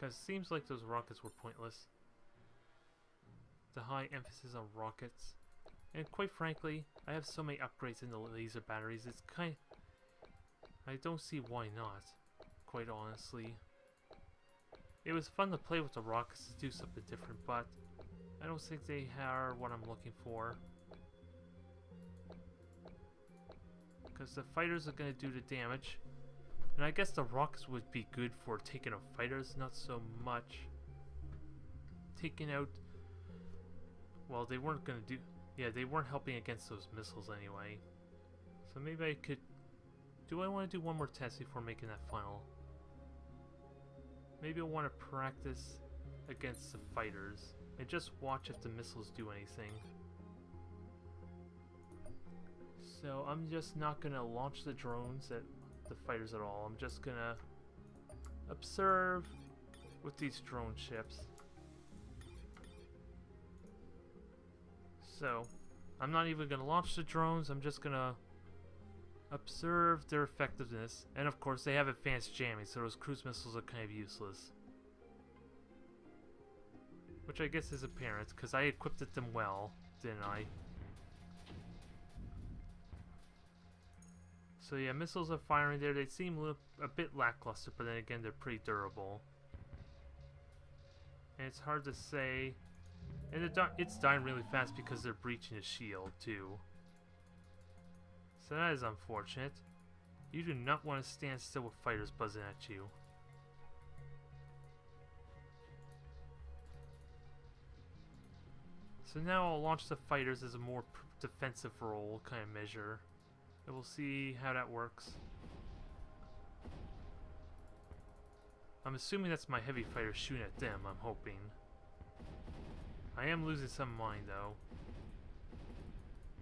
Because it seems like those rockets were pointless. The high emphasis on rockets. And quite frankly, I have so many upgrades in the laser batteries, it's kind... I don't see why not, quite honestly. It was fun to play with the rockets to do something different, but I don't think they are what I'm looking for. Because the fighters are going to do the damage. And I guess the rockets would be good for taking out fighters, not so much taking out... Well, they weren't going to do... Yeah, they weren't helping against those missiles anyway. So maybe I could... Do I want to do one more test before making that final? Maybe I want to practice against the fighters and just watch if the missiles do anything. So I'm just not going to launch the drones at the fighters at all. I'm just going to observe with these drone ships. So, I'm not even going to launch the drones, I'm just going to observe their effectiveness. And of course, they have advanced jamming, so those cruise missiles are kind of useless. Which I guess is apparent, because I equipped them well, didn't I? So yeah, missiles are firing there. They seem a bit lackluster, but then again, they're pretty durable. And it's hard to say... And it's dying really fast because they're breaching the shield, too. So that is unfortunate. You do not want to stand still with fighters buzzing at you. So now I'll launch the fighters as a more defensive role kind of measure. And we'll see how that works. I'm assuming that's my heavy fighters shooting at them, I'm hoping. I am losing some mine, though.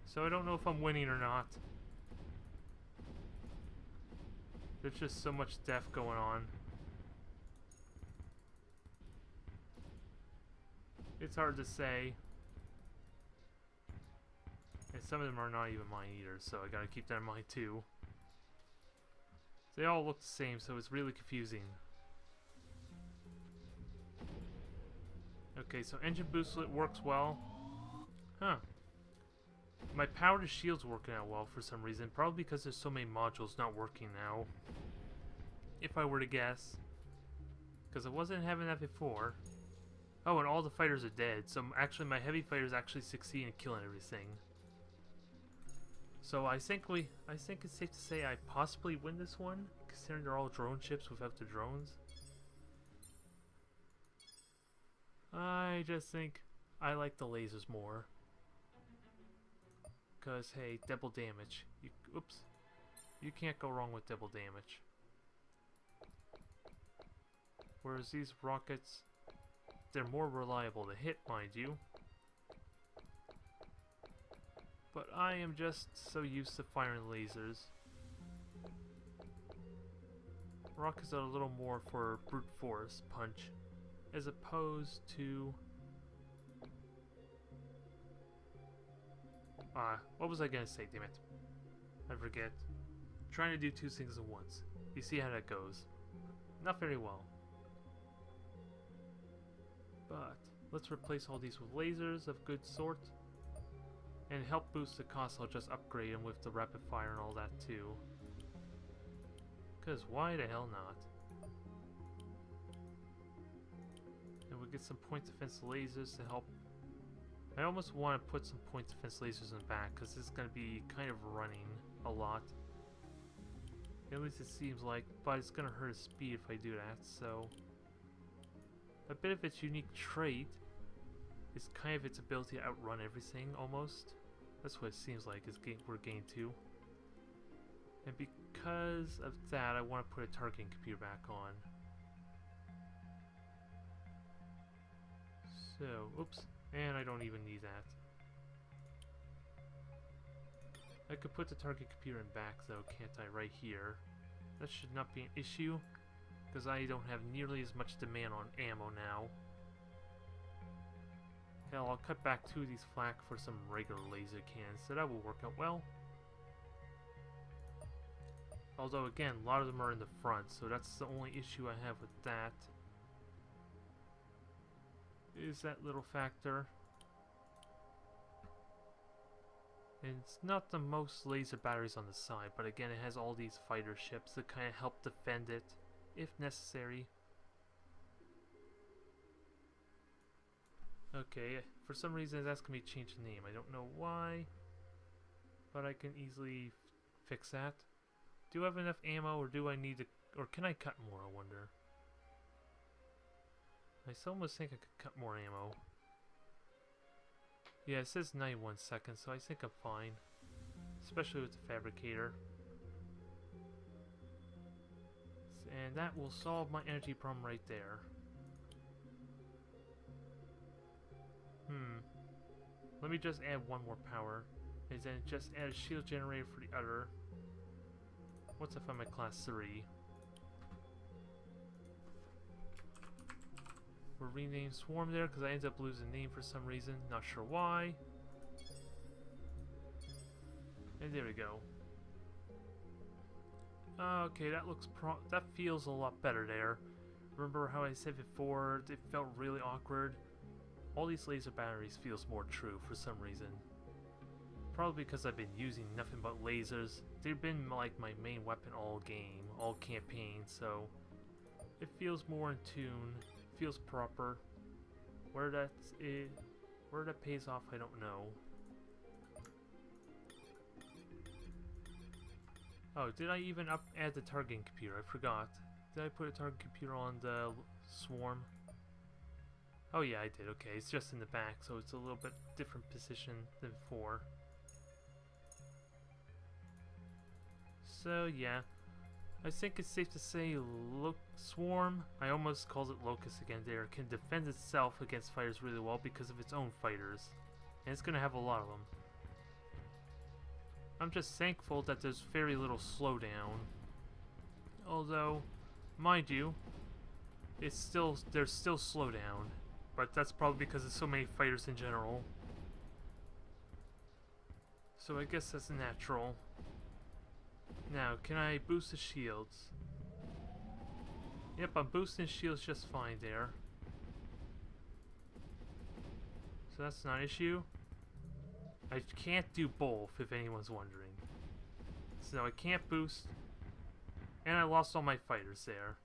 So I don't know if I'm winning or not. There's just so much death going on. It's hard to say. And some of them are not even mine either, so I gotta keep that in mind too. They all look the same, so it's really confusing. Okay, so engine boostlet works well. Huh. My power to shield's working out well for some reason. Probably because there's so many modules not working now. If I were to guess. Because I wasn't having that before. Oh, and all the fighters are dead. So actually my heavy fighters actually succeed in killing everything. So I think it's safe to say I possibly win this one. Considering they're all drone ships without the drones. I just think I like the lasers more. Because, hey, double damage. Oops. You can't go wrong with double damage. Whereas these rockets, they're more reliable to hit, mind you. But I am just so used to firing lasers. Rockets are a little more for brute force punch. As opposed to... what was I gonna say, damn it? I forget. Trying to do two things at once. You see how that goes. Not very well. But, let's replace all these with lasers of good sort. And help boost the cost, I'll just upgrade them with the rapid fire and all that too. Cause why the hell not? And we get some point defense lasers to help. I almost want to put some point defense lasers in the back because this is going to be kind of running a lot. At least it seems like, but it's going to hurt its speed if I do that, so... A bit of its unique trait is kind of its ability to outrun everything, almost. That's what it seems like we're getting to. And because of that, I want to put a targeting computer back on. So, oops. And I don't even need that. I could put the target computer in back though, can't I, right here. That should not be an issue, because I don't have nearly as much demand on ammo now. Hell, I'll cut back 2 of these flak for some regular laser cannons, so that will work out well. Although again, a lot of them are in the front, so that's the only issue I have with that. is that little factor. And it's not the most laser batteries on the side, but again, it has all these fighter ships that kind of help defend it, if necessary. Okay, for some reason it's asking me to change the name. I don't know why, but I can easily fix that. Do I have enough ammo, or do I need to, or can I cut more, I wonder? I almost think I could cut more ammo. Yeah, it says 91 seconds, so I think I'm fine. Especially with the fabricator. And that will solve my energy problem right there. Let me just add one more power. And then just add a shield generator for the other. What's if I'm at class 3? We'll rename Swarm there because I ended up losing the name for some reason. Not sure why. And there we go. Okay, that feels a lot better there. Remember how I said before it felt really awkward? All these laser batteries feels more true for some reason. Probably because I've been using nothing but lasers. They've been like my main weapon all game, all campaign, so it feels more in tune. Feels proper. Where that pays off, I don't know. Oh, did I even add the targeting computer? I forgot. Did I put a target computer on the swarm? Oh yeah, I did. Okay, it's just in the back, so it's a little bit different position than before. So yeah, I think it's safe to say Swarm, I almost called it Locust again there, can defend itself against fighters really well because of its own fighters. And it's going to have a lot of them. I'm just thankful that there's very little slowdown. Although, mind you, there's still slowdown. But that's probably because there's so many fighters in general. So I guess that's natural. Now, can I boost the shields? Yep, I'm boosting shields just fine there. So that's not an issue. I can't do both, if anyone's wondering. So I can't boost. And I lost all my fighters there.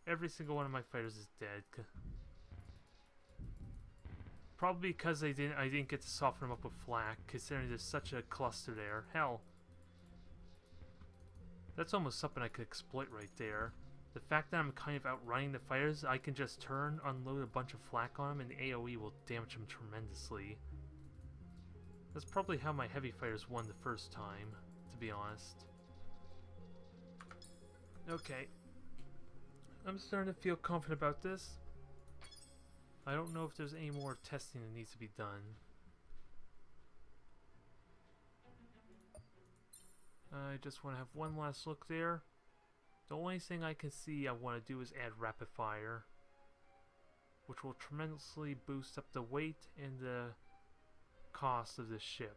Every single one of my fighters is dead. Probably because I didn't get to soften them up with flak, considering there's such a cluster there. Hell. That's almost something I could exploit right there. The fact that I'm kind of outrunning the fighters, I can just turn, unload a bunch of flak on them, and the AoE will damage them tremendously. That's probably how my heavy fighters won the first time, to be honest. Okay. I'm starting to feel confident about this. I don't know if there's any more testing that needs to be done. I just want to have one last look there. The only thing I can see I want to do is add rapid fire, which will tremendously boost up the weight and the cost of this ship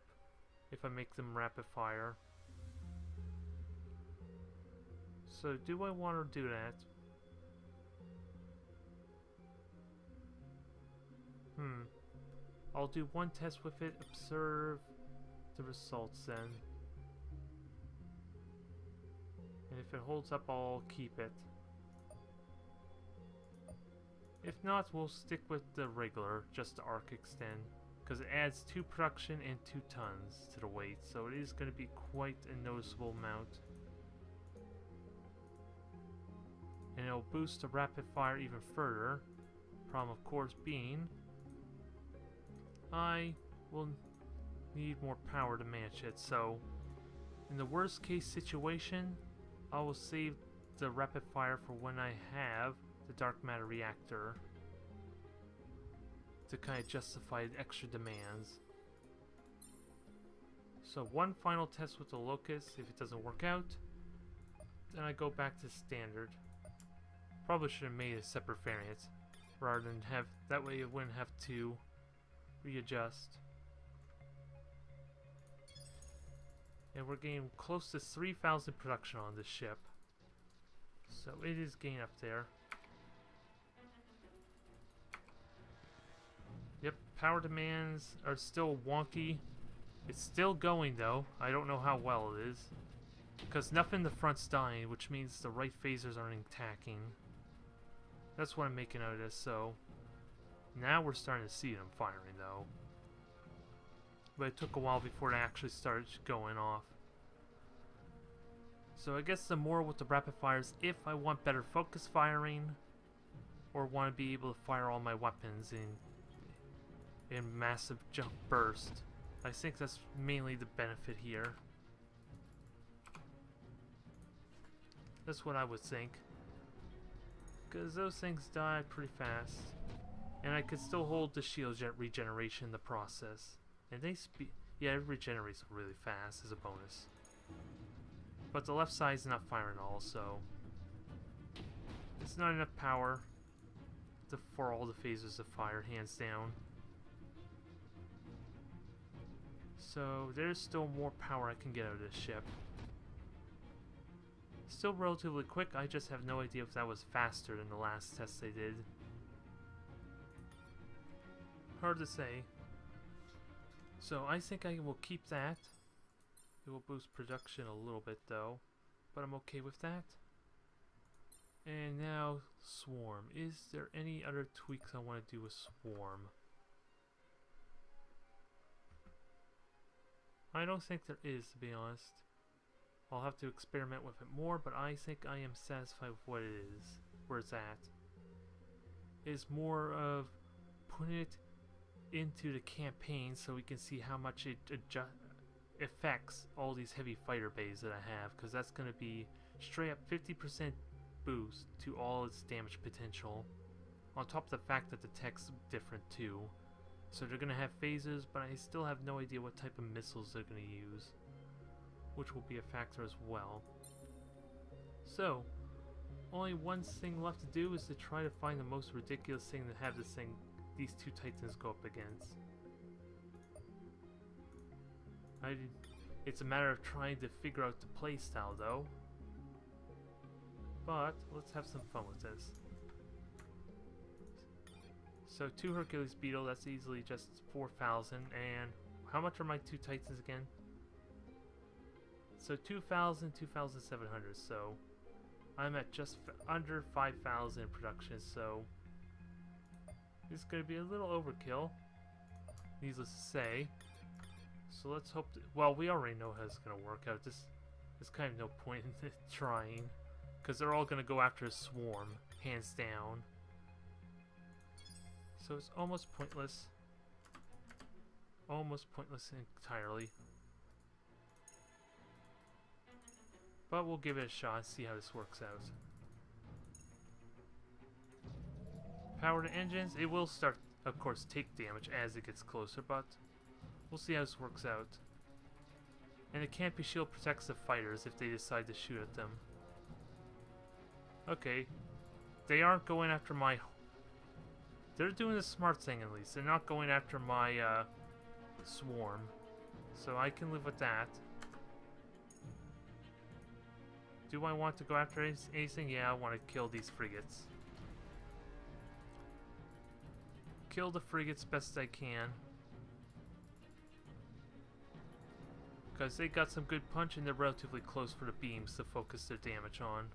if I make them rapid fire. So do I want to do that? I'll do one test with it, observe the results then. And if it holds up, I'll keep it. If not, we'll stick with the regular, just the arc extend, because it adds 2 production and 2 tons to the weight, so it is going to be quite a noticeable amount. And it'll boost the rapid fire even further. Problem, of course, being I will need more power to match it, so in the worst case situation, I will save the rapid fire for when I have the dark matter reactor to kind of justify the extra demands. So one final test with the Locust. If it doesn't work out, then I go back to standard. Probably should have made a separate variant rather than have, that way it wouldn't have to readjust. And we're getting close to 3,000 production on this ship. So it is getting up there. Yep, power demands are still wonky. It's still going though. I don't know how well it is. Because nothing in the front's dying, which means the right phasers aren't attacking. That's what I'm making out of this, so... Now we're starting to see them firing though. But it took a while before it actually started going off. So I guess the more with the rapid fires, if I want better focus firing, or want to be able to fire all my weapons in massive jump burst, I think that's mainly the benefit here. That's what I would think. Because those things die pretty fast. And I could still hold the shield regeneration in the process. And they yeah, it regenerates really fast as a bonus. But the left side's not firing all, so... It's not enough power for all the phases to fire, hands down. So there's still more power I can get out of this ship. Still relatively quick, I just have no idea if that was faster than the last test they did. Hard to say. So I think I will keep that. It will boost production a little bit though, but I'm okay with that. And now Swarm. Is there any other tweaks I want to do with Swarm? I don't think there is, to be honest. I'll have to experiment with it more, but I think I am satisfied with what it is, where it's at. It's more of putting it into the campaign so we can see how much it affects all these heavy fighter bays that I have, because that's going to be straight up 50% boost to all its damage potential, on top of the fact that the tech's different too. So they're going to have phases, but I still have no idea what type of missiles they're going to use, which will be a factor as well. So, only one thing left to do is to try to find the most ridiculous thing to have these two Titans go up against. It's a matter of trying to figure out the playstyle though. But, let's have some fun with this. So 2 Hercules Beetle, that's easily just 4,000, and how much are my 2 Titans again? So 2,000, 2,700, so I'm at just under 5,000 in production, so this is going to be a little overkill, needless to say. So let's hope, well, we already know how it's going to work out. There's kind of no point in trying, because they're all going to go after a Swarm, hands down. So it's almost pointless. Almost pointless entirely. But we'll give it a shot and see how this works out. Power to engines. It will start, of course, take damage as it gets closer, but we'll see how this works out. And the Canopy Shield protects the fighters if they decide to shoot at them. Okay. They aren't going after my... They're doing the smart thing at least. They're not going after my Swarm. So I can live with that. Do I want to go after anything? Yeah, I want to kill these frigates. Kill the frigates best I can. Because they got some good punch and they're relatively close for the beams to focus their damage on.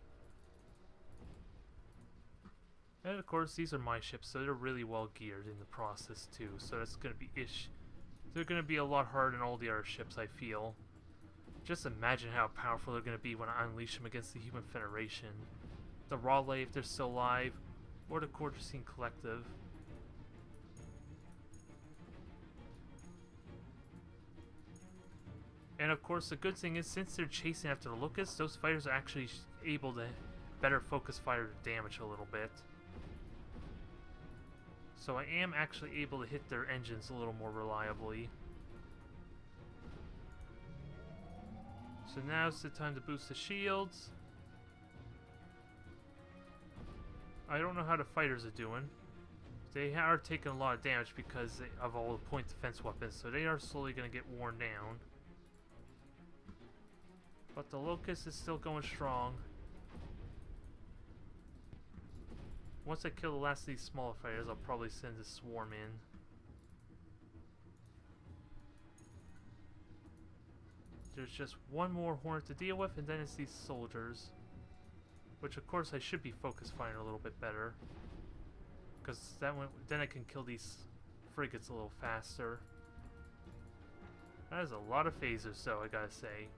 And of course, these are my ships, so they're really well geared in the process too. So that's going to be they're going to be a lot harder than all the other ships, I feel. Just imagine how powerful they're going to be when I unleash them against the Human Federation. The Raleigh, if they're still alive, or the Quartercine Collective. And of course, the good thing is, since they're chasing after the Locusts, those fighters are actually able to better focus fire damage a little bit. So I am actually able to hit their engines a little more reliably. So now's the time to boost the shields. I don't know how the fighters are doing. They are taking a lot of damage because of all the point defense weapons, so they are slowly going to get worn down. But the Locust is still going strong. Once I kill the last of these smaller fighters, I'll probably send a Swarm in. there's just one more hornet to deal with, and then it's these soldiers. Which, of course, I should be focus firing a little bit better. Because then I can kill these frigates a little faster. That is a lot of phasers, though, I gotta say.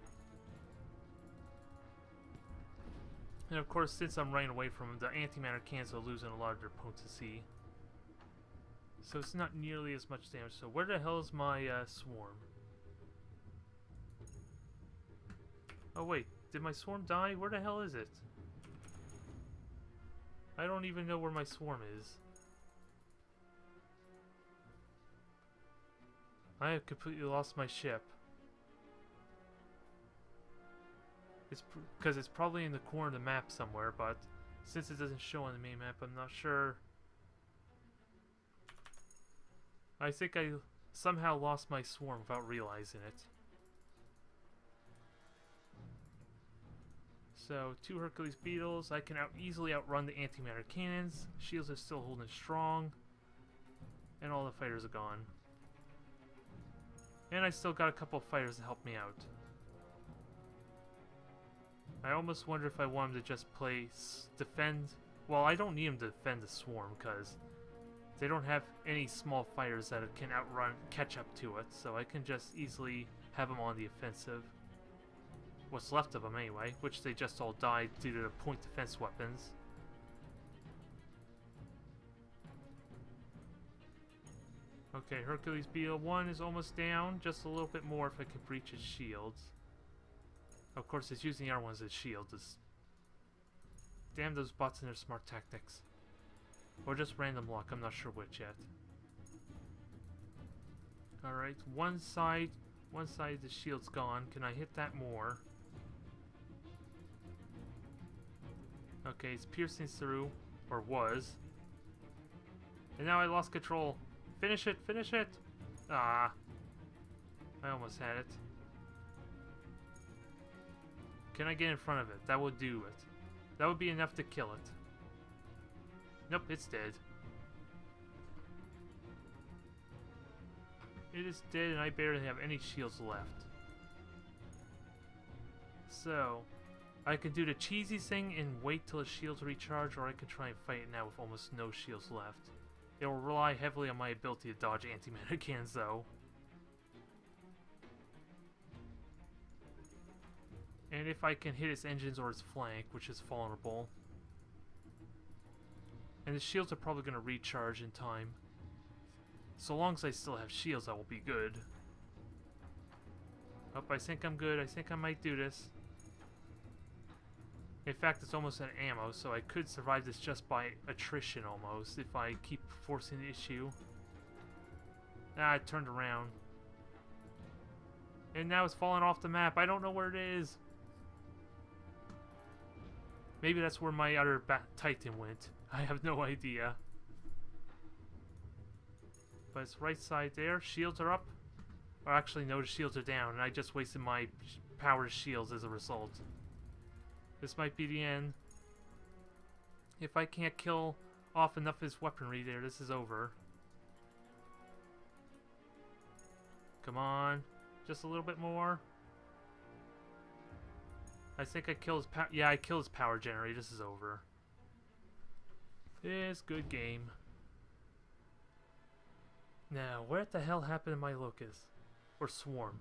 And of course, since I'm running away from them, the antimatter cannons are losing a lot of their potency. So it's not nearly as much damage. So where the hell is my swarm? Oh wait, did my swarm die? Where the hell is it? I don't even know where my swarm is. I have completely lost my ship. It's because it's probably in the corner of the map somewhere, but since it doesn't show on the main map, I'm not sure. I think I somehow lost my swarm without realizing it. So, 2 Hercules Beetles. I can easily outrun the antimatter cannons. Shields are still holding strong. And all the fighters are gone. And I still got a couple of fighters to help me out. I almost wonder if I want them to just defend. Well, I don't need them to defend the swarm because they don't have any small fighters that can catch up to it. So I can just easily have them on the offensive. What's left of them anyway, which they just all died due to the point defense weapons. Okay, Hercules Beetle 1 is almost down. Just a little bit more if I can breach its shields. Of course, it's using the other ones as shields. Damn those bots and their smart tactics. Or just random luck, I'm not sure which yet. Alright, one side of the shield's gone. Can I hit that more? Okay, it's piercing through. Or was. And now I lost control. Finish it! Finish it! Ah. I almost had it. Can I get in front of it? That would do it. That would be enough to kill it. Nope, it's dead. It is dead and I barely have any shields left. So, I can do the cheesy thing and wait till the shields recharge, or I can try and fight it now with almost no shields left. It will rely heavily on my ability to dodge antimatter cannons, though. And if I can hit its engines or its flank, which is vulnerable. And the shields are probably going to recharge in time. So long as I still have shields, I will be good. Oh, I think I'm good. I think I might do this. In fact, it's almost at ammo, so I could survive this just by attrition almost, if I keep forcing the issue. Ah, it turned around. And now it's falling off the map. I don't know where it is. Maybe that's where my other Titan went. I have no idea. But it's right side there. Shields are up. Or actually, no, the shields are down. And I just wasted my powered shields as a result. This might be the end. If I can't kill off enough of his weaponry there, this is over. Come on. Just a little bit more. I think I killed his I killed his power generator. This is over. It's good game. Now, where the hell happened to my locust? Or swarm?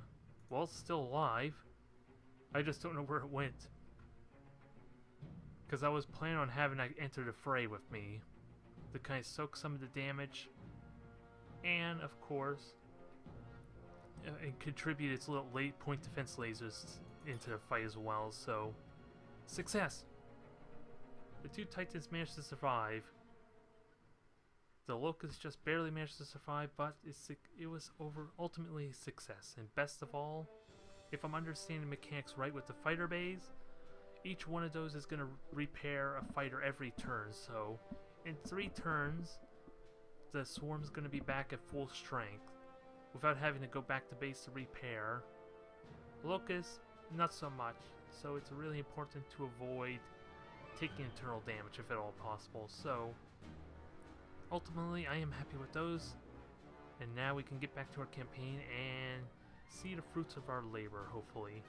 Well, it's still alive. I just don't know where it went. Because I was planning on having it enter the fray with me. To kind of soak some of the damage. And, of course, and contribute its little late point defense lasers into the fight as well. So, success! The 2 Titans managed to survive. The Locust just barely managed to survive, but it was ultimately a success. And best of all, if I'm understanding the mechanics right with the fighter bays, each one of those is going to repair a fighter every turn. So, in 3 turns, the swarm's going to be back at full strength without having to go back to base to repair. Locust, not so much. So it's really important to avoid taking internal damage if at all possible. So, ultimately, I am happy with those. And now we can get back to our campaign and see the fruits of our labor, hopefully.